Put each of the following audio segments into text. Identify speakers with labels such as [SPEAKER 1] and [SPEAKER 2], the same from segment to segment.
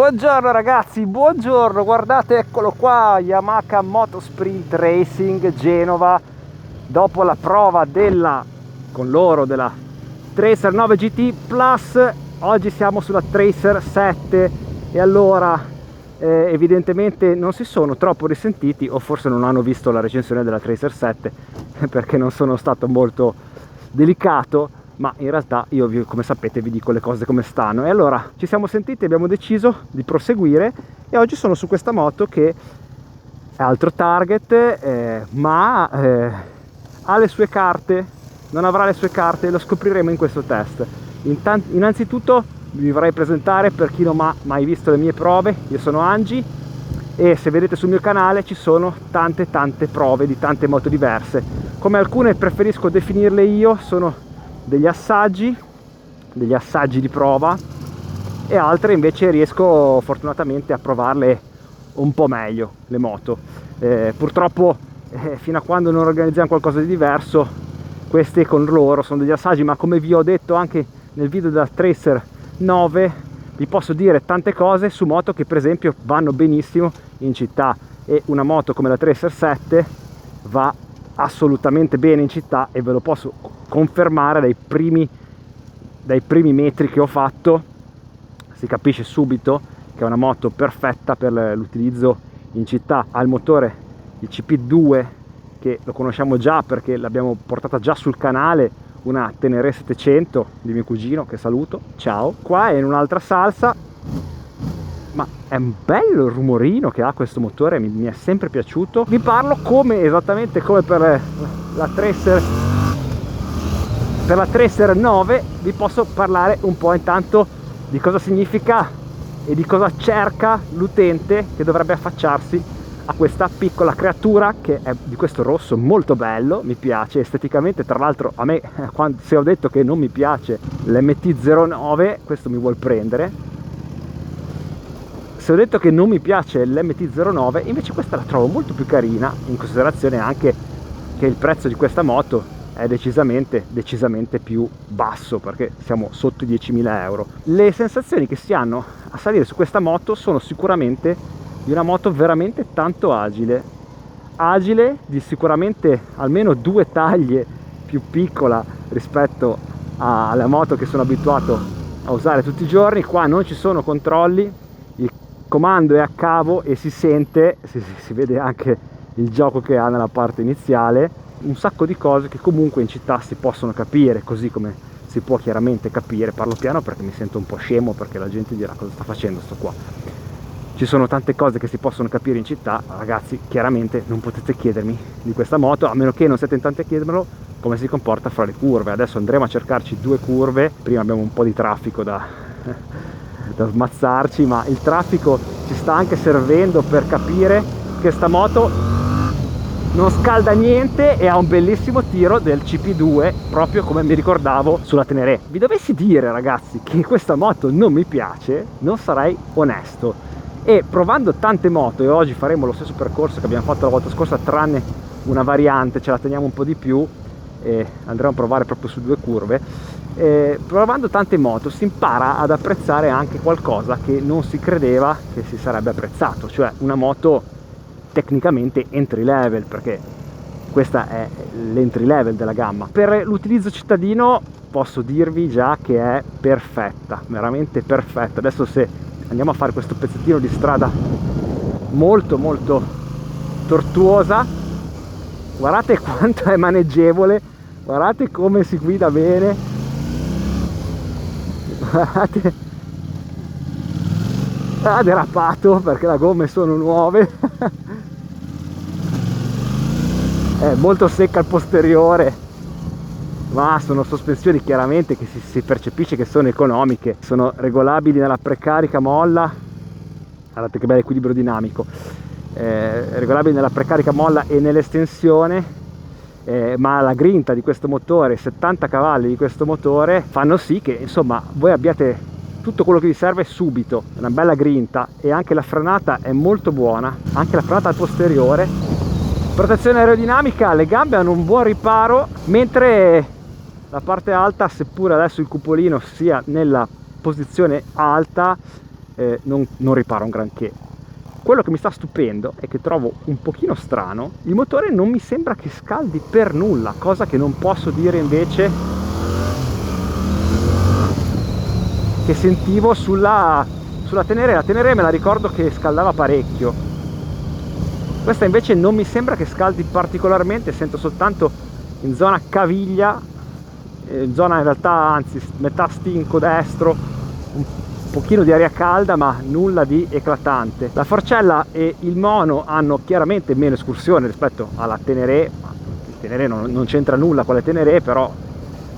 [SPEAKER 1] Buongiorno ragazzi, buongiorno, guardate, eccolo qua, Yamaha Motosprint Racing Genova. Dopo la prova con loro della Tracer 9 GT Plus, oggi siamo sulla Tracer 7 e allora evidentemente non si sono troppo risentiti, o forse non hanno visto la recensione della Tracer 7 perché non sono stato molto delicato. Ma in realtà io, come sapete, vi dico le cose come stanno. E allora ci siamo sentiti, abbiamo deciso di proseguire e oggi sono su questa moto che è altro target, ma ha le sue carte, non avrà le sue carte, lo scopriremo in questo test. Innanzitutto vi vorrei presentare, per chi non ha mai visto le mie prove, io sono Angi e se vedete sul mio canale ci sono tante prove di tante moto diverse. Come alcune preferisco definirle io, sono degli assaggi di prova, e altre invece riesco fortunatamente a provarle un po' meglio le moto. Purtroppo fino a quando non organizziamo qualcosa di diverso, questi con loro sono degli assaggi, ma come vi ho detto anche nel video della Tracer 9 vi posso dire tante cose su moto che per esempio vanno benissimo in città, e una moto come la Tracer 7 va assolutamente bene in città, e ve lo posso confermare dai primi metri che ho fatto. Si capisce subito che è una moto perfetta per l'utilizzo in città. Ha il motore, il CP2, che lo conosciamo già perché l'abbiamo portata già sul canale, una Tenere 700 di mio cugino, che saluto, ciao. Qua è in un'altra salsa, ma è un bello il rumorino che ha questo motore, mi è sempre piaciuto. Vi parlo esattamente come per la Tracer 9, vi posso parlare un po' intanto di cosa significa e di cosa cerca l'utente che dovrebbe affacciarsi a questa piccola creatura, che è di questo rosso molto bello, mi piace esteticamente. Tra l'altro a me, se ho detto che non mi piace l'MT-09, questo mi vuol prendere. Se ho detto che non mi piace l'MT-09, invece questa la trovo molto più carina, in considerazione anche che il prezzo di questa moto è decisamente più basso, perché siamo sotto i 10.000 euro. Le sensazioni che si hanno a salire su questa moto sono sicuramente di una moto veramente tanto agile, di sicuramente almeno 2 taglie più piccola rispetto alla moto che sono abituato a usare tutti i giorni. Qua non ci sono controlli, il comando è a cavo e si sente, si vede anche il gioco che ha nella parte iniziale. Un sacco di cose che comunque in città si possono capire, così come si può chiaramente capire. Parlo piano perché mi sento un po' scemo, perché la gente dirà cosa sta facendo sto qua. Ci sono tante cose che si possono capire in città, ragazzi. Chiaramente non potete chiedermi di questa moto, a meno che non siete in tanti a chiedermelo, come si comporta fra le curve. Adesso andremo a cercarci 2 curve, prima abbiamo un po' di traffico da smazzarci, ma il traffico ci sta anche servendo per capire che sta moto non scalda niente e ha un bellissimo tiro del CP2, proprio come mi ricordavo sulla Tenere. Vi dovessi dire, ragazzi, che questa moto non mi piace, non sarei onesto. E provando tante moto, e oggi faremo lo stesso percorso che abbiamo fatto la volta scorsa, tranne una variante, ce la teniamo un po' di più e andremo a provare proprio su 2 curve. Provando tante moto si impara ad apprezzare anche qualcosa che non si credeva che si sarebbe apprezzato, cioè una moto tecnicamente entry level, perché questa è l'entry level della gamma. Per l'utilizzo cittadino posso dirvi già che è perfetta, veramente perfetta. Adesso se andiamo a fare questo pezzettino di strada molto tortuosa, guardate quanto è maneggevole, guardate come si guida bene, guardate, ha derapato perché le gomme sono nuove. È molto secca al posteriore, ma sono sospensioni chiaramente che si percepisce che sono economiche, sono regolabili nella precarica molla. Guardate che bel equilibrio dinamico, regolabili nella precarica molla e nell'estensione, ma la grinta di questo motore, 70 cavalli di questo motore, fanno sì che insomma voi abbiate tutto quello che vi serve subito, una bella grinta, e anche la frenata è molto buona, anche la frenata al posteriore. Protezione aerodinamica, le gambe hanno un buon riparo, mentre la parte alta, seppur adesso il cupolino sia nella posizione alta, non ripara un granché. Quello che mi sta stupendo e che trovo un pochino strano, il motore non mi sembra che scaldi per nulla, cosa che non posso dire invece che sentivo sulla Tenere. La Tenere me la ricordo che scaldava parecchio, questa invece non mi sembra che scaldi particolarmente, sento soltanto in zona caviglia, in zona in realtà anzi metà stinco destro, un pochino di aria calda ma nulla di eclatante. La Forcella e il mono hanno chiaramente meno escursione rispetto alla Tenere, il Tenere non c'entra nulla con la Tenere, però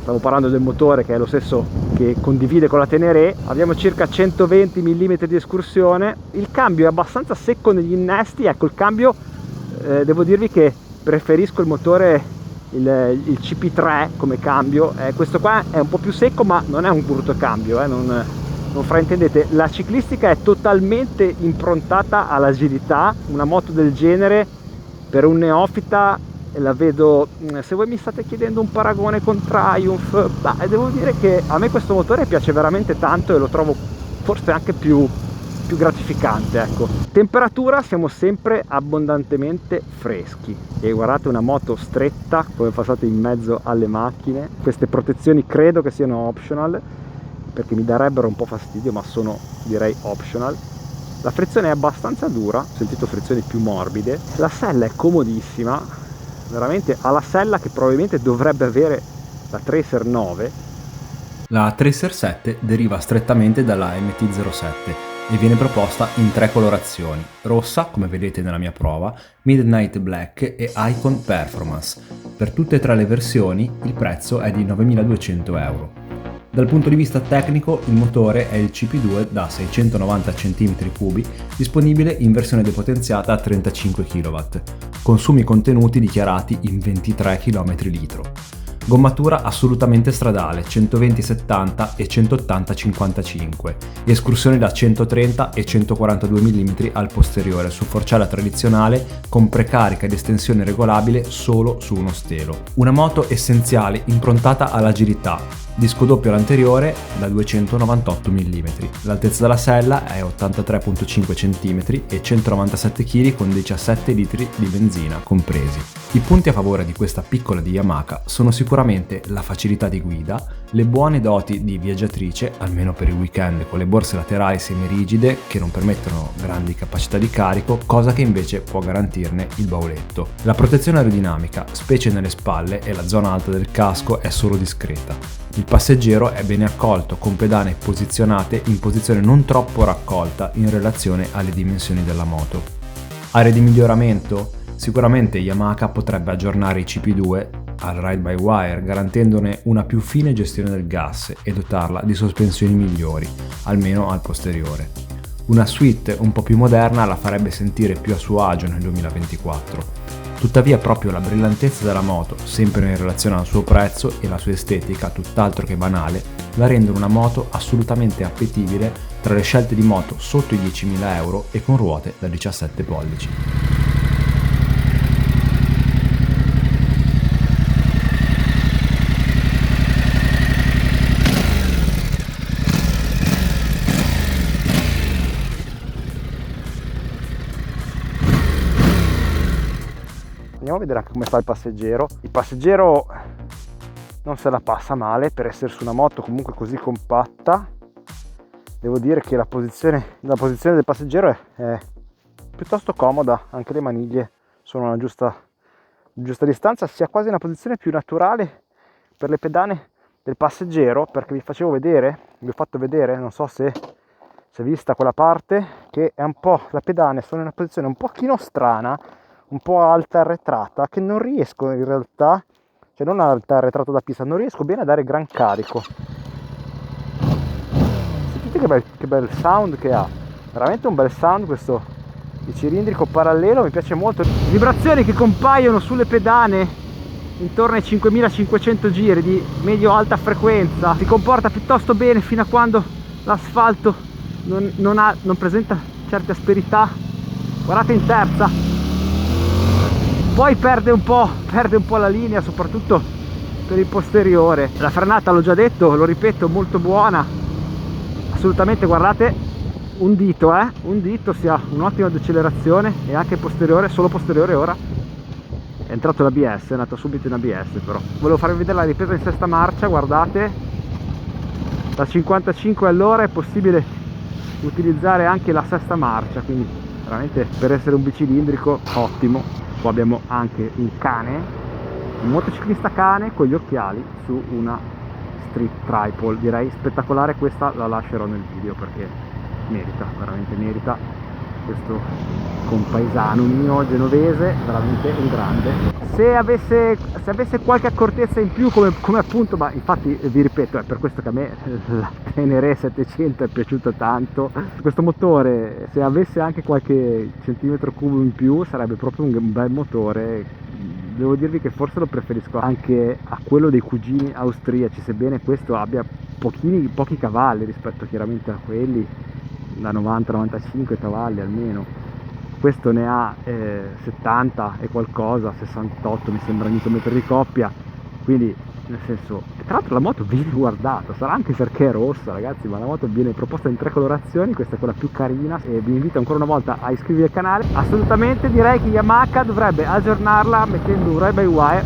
[SPEAKER 1] stavo parlando del motore che è lo stesso che condivide con la Tenere. Abbiamo circa 120 mm di escursione, il cambio è abbastanza secco negli innesti, ecco il cambio, devo dirvi che preferisco il motore, il CP3 come cambio, questo qua è un po' più secco ma non è un brutto cambio, non fraintendete, la ciclistica è totalmente improntata all'agilità, una moto del genere per un neofita la vedo, se voi mi state chiedendo un paragone con Triumph, devo dire che a me questo motore piace veramente tanto e lo trovo forse anche più gratificante, ecco. Temperatura siamo sempre abbondantemente freschi e guardate una moto stretta come passate in mezzo alle macchine. Queste protezioni credo che siano optional perché mi darebbero un po' fastidio, ma sono direi optional. La frizione è abbastanza dura, ho sentito frizioni più morbide, la sella è comodissima, veramente ha la sella che probabilmente dovrebbe avere la Tracer 9.
[SPEAKER 2] La Tracer 7 deriva strettamente dalla MT-07 e viene proposta in 3 colorazioni: rossa, come vedete nella mia prova, Midnight Black e Icon Performance. Per tutte e 3 le versioni il prezzo è di 9.200 euro. Dal punto di vista tecnico il motore è il CP2 da 690 cm3, disponibile in versione depotenziata a 35 kW, consumi contenuti dichiarati in 23 km/litro. Gommatura assolutamente stradale, 120-70 e 180-55, escursioni da 130 e 142 mm al posteriore su forcella tradizionale con precarica ed estensione regolabile solo su uno stelo. Una moto essenziale improntata all'agilità, disco doppio all'anteriore da 298 mm, l'altezza della sella è 83,5 cm e 197 kg con 17 litri di benzina compresi. I punti a favore di questa piccola di Yamaha sono sicuramente la facilità di guida, le buone doti di viaggiatrice, almeno per il weekend, con le borse laterali semirigide che non permettono grandi capacità di carico, cosa che invece può garantirne il bauletto. La protezione aerodinamica, specie nelle spalle e la zona alta del casco, è solo discreta. Il passeggero è bene accolto, con pedane posizionate in posizione non troppo raccolta in relazione alle dimensioni della moto. Aree di miglioramento? Sicuramente Yamaha potrebbe aggiornare i CP2 al ride-by-wire, garantendone una più fine gestione del gas e dotarla di sospensioni migliori, almeno al posteriore. Una suite un po' più moderna la farebbe sentire più a suo agio nel 2024. Tuttavia proprio la brillantezza della moto, sempre in relazione al suo prezzo e la sua estetica tutt'altro che banale, la rendono una moto assolutamente appetibile tra le scelte di moto sotto i 10.000 euro e con ruote da 17 pollici.
[SPEAKER 1] Andiamo a vedere anche come fa il passeggero. Il passeggero non se la passa male per essere su una moto comunque così compatta. Devo dire che la posizione del passeggero è piuttosto comoda, anche le maniglie sono alla giusta distanza, si ha quasi una posizione più naturale per le pedane del passeggero, perché vi ho fatto vedere, non so se si è vista quella parte, che è un po', le pedane sono in una posizione un pochino strana, un po' alta arretrata, che non riesco in realtà, cioè non alta arretrata da pista, non riesco bene a dare gran carico. Sentite che bel sound che ha, veramente un bel sound questo, il cilindrico parallelo mi piace molto. Vibrazioni che compaiono sulle pedane intorno ai 5500 giri di medio-alta frequenza, si comporta piuttosto bene fino a quando l'asfalto non presenta certe asperità. Guardate in terza, poi perde un po' la linea, soprattutto per il posteriore. La frenata, l'ho già detto, lo ripeto, molto buona, assolutamente. Guardate un dito, si ha un'ottima decelerazione e anche posteriore, solo posteriore ora. È entrato l'ABS, è andato subito in ABS però. Volevo farvi vedere la ripresa in sesta marcia, guardate, da 55 all'ora è possibile utilizzare anche la sesta marcia, quindi veramente per essere un bicilindrico ottimo. Qua abbiamo anche un cane, un motociclista cane con gli occhiali su una street triple, direi spettacolare. Questa la lascerò nel video perché merita, veramente merita. Questo compaesano mio genovese, veramente un grande. Se avesse qualche accortezza in più, come appunto, ma infatti vi ripeto, è per questo che a me la Tenere 700 è piaciuta tanto. Questo motore, se avesse anche qualche centimetro cubo in più, sarebbe proprio un bel motore. Devo dirvi che forse lo preferisco anche a quello dei cugini austriaci, sebbene questo abbia pochi cavalli rispetto chiaramente a quelli da 90-95 cavalli almeno. Questo ne ha 70 e qualcosa, 68 mi sembra Nm di coppia, quindi nel senso, tra l'altro la moto viene guardata, sarà anche perché è rossa ragazzi, ma la moto viene proposta in 3 colorazioni, questa è quella più carina e vi invito ancora una volta a iscrivervi al canale. Assolutamente direi che Yamaha dovrebbe aggiornarla mettendo un ride by wire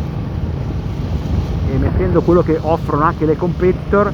[SPEAKER 1] e mettendo quello che offrono anche le competitor,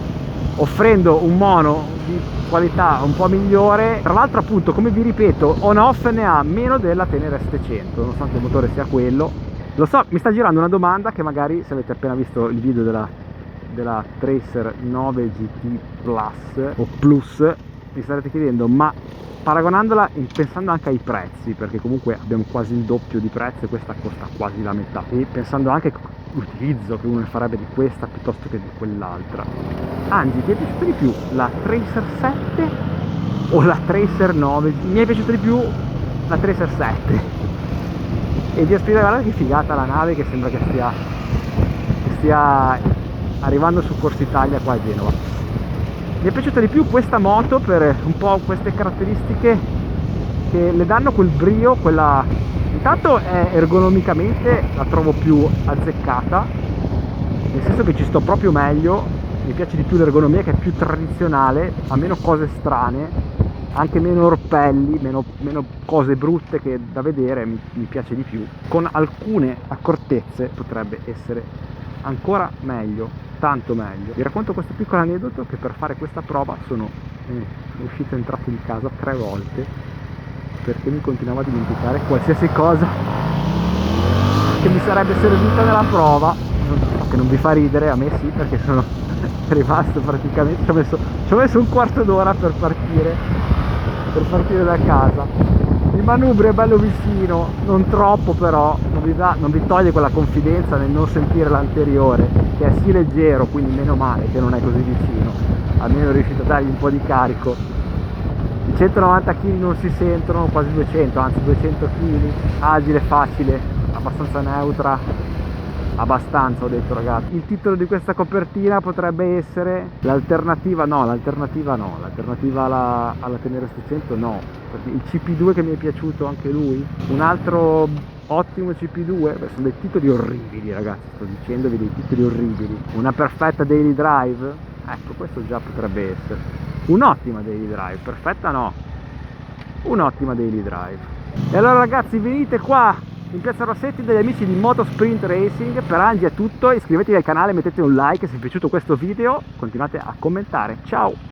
[SPEAKER 1] offrendo un mono di qualità un po' migliore. Tra l'altro appunto, come vi ripeto, on-off ne ha meno della Tenere 700 nonostante il motore sia quello. Lo so, mi sta girando una domanda che magari, se avete appena visto il video della Tracer 9 GT Plus o Plus, mi starete chiedendo, ma paragonandola pensando anche ai prezzi, perché comunque abbiamo quasi il doppio di prezzo e questa costa quasi la metà, e pensando anche all'utilizzo che uno ne farebbe di questa piuttosto che di quell'altra, Angi, ti è piaciuta di più la Tracer 7 o la Tracer 9? Mi è piaciuta di più la Tracer 7 e vi spiego, guardate che figata la nave, che sembra che stia arrivando su Corsa Italia qua a Genova. Mi è piaciuta di più questa moto per un po' queste caratteristiche che le danno quel brio, quella... Intanto ergonomicamente la trovo più azzeccata, nel senso che ci sto proprio meglio, mi piace di più l'ergonomia che è più tradizionale, ha meno cose strane, anche meno orpelli, meno cose brutte che da vedere, mi piace di più. Con alcune accortezze potrebbe essere ancora meglio, tanto meglio. Vi racconto questo piccolo aneddoto, che per fare questa prova sono uscito e entrato di casa 3 volte perché mi continuavo a dimenticare qualsiasi cosa che mi sarebbe servita nella prova. Che non vi fa ridere, a me sì, perché sono rimasto praticamente, ci ho messo un quarto d'ora per partire da casa. Il manubrio è bello vicino, non troppo però, non vi toglie quella confidenza nel non sentire l'anteriore, che è sì leggero, quindi meno male che non è così vicino, almeno riuscite a dargli un po' di carico. I 190 kg non si sentono, quasi 200, anzi 200 kg, agile, facile, abbastanza neutra. Abbastanza, ho detto ragazzi. Il titolo di questa copertina potrebbe essere l'alternativa alla Tenere 700 no, perché il CP2 che mi è piaciuto anche lui, un altro ottimo CP2, sono dei titoli orribili ragazzi, sto dicendovi dei titoli orribili. Una perfetta daily drive, ecco questo già potrebbe essere un'ottima daily drive, perfetta no, un'ottima daily drive. E allora ragazzi, venite qua in Piazza Rossetti dagli amici di Motosprint Racing. Per Angi è tutto, iscrivetevi al canale, mettete un like se vi è piaciuto questo video, continuate a commentare, ciao!